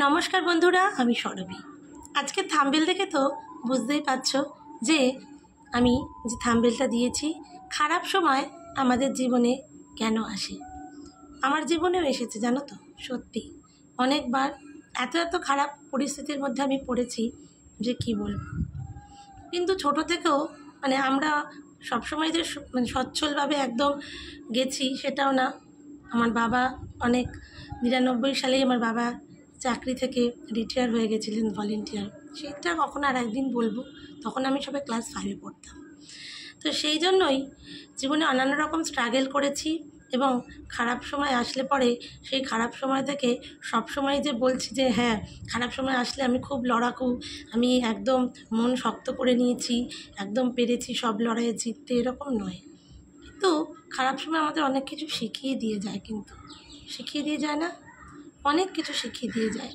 নমস্কার বন্ধুরা, আমি সরবি। আজকে থাম্বনেল দেখে তো বুঝতেই পারছো যে আমি যে থাম্বনেলটা দিয়েছি, খারাপ সময় আমাদের জীবনে কেন আসে। আমার জীবনেও এসেছে, জানো তো। সত্যি অনেকবার এত খারাপ পরিস্থিতির মধ্যে আমি পড়েছি যে কি বলবো। কিন্তু ছোট থেকেও আমরা সবসময় যে সচ্ছলভাবে একদম গেছি সেটাও না। আমার বাবা অনেক 99 সালেই আমার বাবা চাকরি থেকে রিটায়ার হয়ে গেছিলেন, ভলেন্টিয়ার। সেটা কখনো আর একদিন বলবো। তখন আমি সবে ক্লাস 5-এ পড়তাম। তো সেই জন্যই জীবনে নানান রকম স্ট্রাগল করেছি এবং খারাপ সময় আসলে পরে সেই খারাপ সময় থেকে সবসময় যে বলছি যে হ্যাঁ, খারাপ সময় আসলে আমি খুব লড়াকু, আমি একদম মন শক্ত করে নিয়েছি, একদম পেরেছি সব লড়াইয়ে জিততে, এরকম নয়। কিন্তু খারাপ সময় আমাদের অনেক কিছু শিখিয়ে দিয়ে যায়, কিন্তু শিখিয়ে দিয়ে যায় না, অনেক কিছু শিখিয়ে দিয়ে যায়।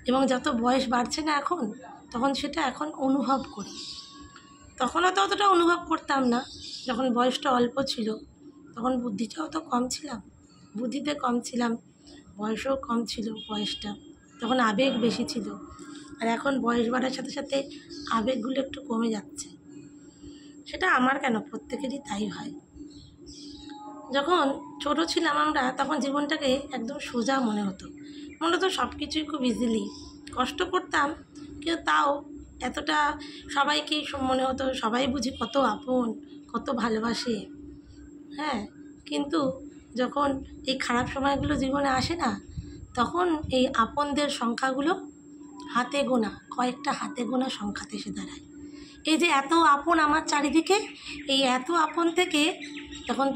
এবং যত বয়স বাড়ছে না তখন সেটা এখন অনুভব করি। তখন তো অতটা অনুভব করতাম না, যখন বয়সটা অল্প ছিল। তখন বুদ্ধিটাও তো কম ছিলাম, বুদ্ধিতে কম ছিলাম, বয়সও কম ছিল। বয়সটা তখন আবেগ বেশি ছিল, আর এখন বয়স বাড়ার সাথে সাথে আবেগগুলো একটু কমে যাচ্ছে। সেটা আমার কেন, প্রত্যেকেরই তাই হয়। যখন ছোট ছিলাম আমরা, তখন জীবনটাকে একদম সোজা মনে হতো সব কিছুই খুব ইজিলি। কষ্ট করতাম কিন্তু তাও এতটা সবাইকেই মনে হতো সবাই বুঝি কত আপন, কত ভালোবাসে। হ্যাঁ, কিন্তু যখন এই খারাপ সময়গুলো জীবনে আসে না, তখন এই আপনদের সংখ্যাগুলো হাতে গোনা, কয়েকটা হাতে গোনা সংখ্যাতে এসে দাঁড়ায়। এই যে এত আপন আমার চারিদিকে, এই এত আপন থেকে তখন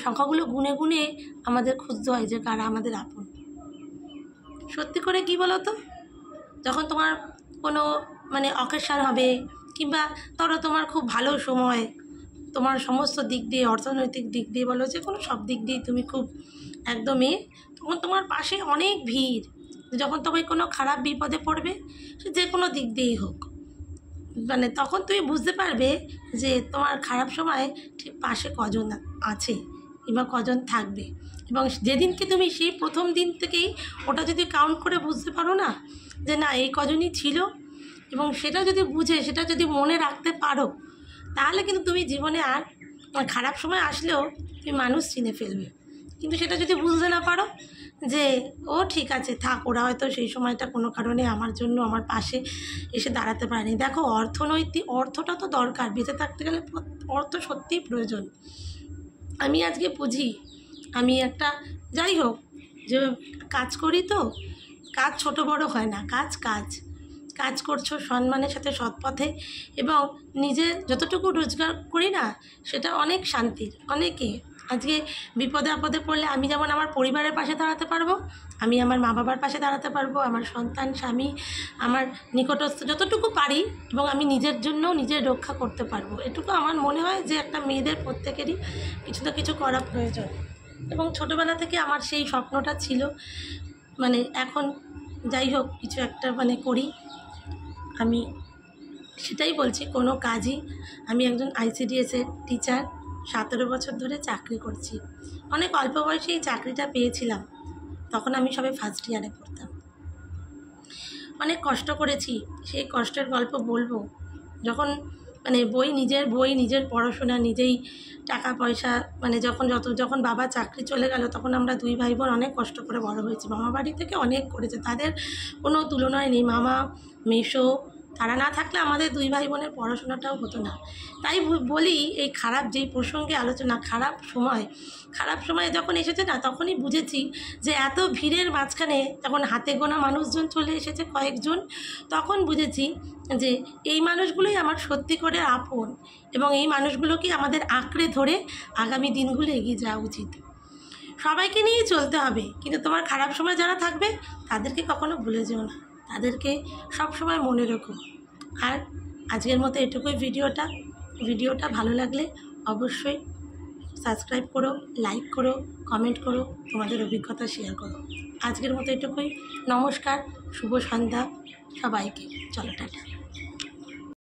সংখ্যাগুলো গুনে গুনে আমাদের খুঁজতে হয় যে কারা আমাদের আপন। সত্যি করে কি বলো তো, যখন তোমার কোনো অকেশন হবে, কিংবা ধরো তোমার খুব ভালো সময়, তোমার সমস্ত দিক দিয়ে, অর্থনৈতিক দিক দিয়ে বলো, যে কোনো সব দিক দিয়ে তুমি খুব একদমই, তখন তোমার পাশে অনেক ভিড়। যখন তুমি কোনো খারাপ বিপদে পড়বে, সে যে কোনো দিক দিয়েই হোক, তখন তুমি বুঝতে পারবে যে তোমার খারাপ সময় ঠিক পাশে কজন আছে কিংবা কজন থাকবে। এবং যেদিনকে তুমি সেই প্রথম দিন থেকেই ওটা যদি কাউন্ট করে বুঝতে পারো না, যে না এই কজনই ছিল, এবং সেটা যদি বুঝে সেটা যদি মনে রাখতে পারো, তাহলে কিন্তু তুমি জীবনে আর খারাপ সময় আসলেও তুমি মানুষ চিনে ফেলবে। কিন্তু সেটা যদি বুঝতে না পারো যে ও ঠিক আছে থাক, ওরা হয়তো সেই সময়টা কোনো কারণে আমার জন্য আমার পাশে এসে দাঁড়াতে পারেনি। দেখো, অর্থটা তো দরকার, বেঁচে থাকতে গেলে অর্থ সত্যিই প্রয়োজন। আমি আজকে বুঝি, আমি একটা যাই হোক যে কাজ করি, তো কাজ ছোট বড় হয় না, কাজ করছো সম্মানের সাথে, সৎপথে, এবং নিজে যতটুকু রোজগার করি না, সেটা অনেক শান্তির। অনেকে আজকে বিপদে আপদে পড়লে আমি যেমন আমার পরিবারের পাশে দাঁড়াতে পারবো, আমি আমার মা বাবার পাশে দাঁড়াতে পারবো, আমার সন্তান, স্বামী, আমার নিকটস্থ যতটুকু পারি, এবং আমি নিজের জন্য নিজের রক্ষা করতে পারবো। এটুকু আমার মনে হয় যে একটা মেয়েদের প্রত্যেকেরই কিছু না কিছু করা প্রয়োজন। এবং ছোটোবেলা থেকে আমার সেই স্বপ্নটা ছিল। এখন যাই হোক কিছু একটা করি। আমি সেটাই বলছি, কোনো কাজই, আমি একজন ICDS-এর টিচার, 17 বছর ধরে চাকরি করছি। অনেক অল্প বয়সে এই চাকরিটা পেয়েছিলাম, তখন আমি সবে ফার্স্ট ইয়ারে পড়তাম। অনেক কষ্ট করেছি, সেই কষ্টের গল্প বলবো যখন নিজের পড়াশোনা নিজেই, টাকা পয়সা যখন বাবা চাকরি চলে গেল, তখন আমরা 2 ভাই বোন অনেক কষ্ট করে বড় হয়েছি। মামা বাড়ি থেকে অনেক করেছে, তাদের কোনো তুলনায় নেই। মামা, মেসো, তারা না থাকলে আমাদের 2 ভাই বোনের পড়াশোনাটাও হতো না। তাই বলি, এই যেই প্রসঙ্গে আলোচনা, খারাপ সময় যখন এসেছে না, তখনই বুঝেছি যে এত ভিড়ের মাঝখানে যখন হাতে গোনা মানুষজন চলে এসেছে কয়েকজন, তখন বুঝেছি যে এই মানুষগুলোই আমার সত্যি করে আপন, এবং এই মানুষগুলোকে আমাদের আঁকড়ে ধরে আগামী দিনগুলো এগিয়ে যাওয়া উচিত। সবাইকে নিয়েই চলতে হবে, কিন্তু তোমার খারাপ সময় যারা থাকবে তাদেরকে কখনো ভুলে যেও না, তাদেরকে সব সময় মনে রেখো। আর আজকের মতো এটুকুই ভিডিওটা ভালো লাগলে অবশ্যই সাবস্ক্রাইব করো, লাইক করো, কমেন্ট করো, তোমাদের অভিজ্ঞতা শেয়ার করো। আজকের মতো এটুকুই। নমস্কার, শুভ সন্ধ্যা সবাইকে। চলো, টাটা।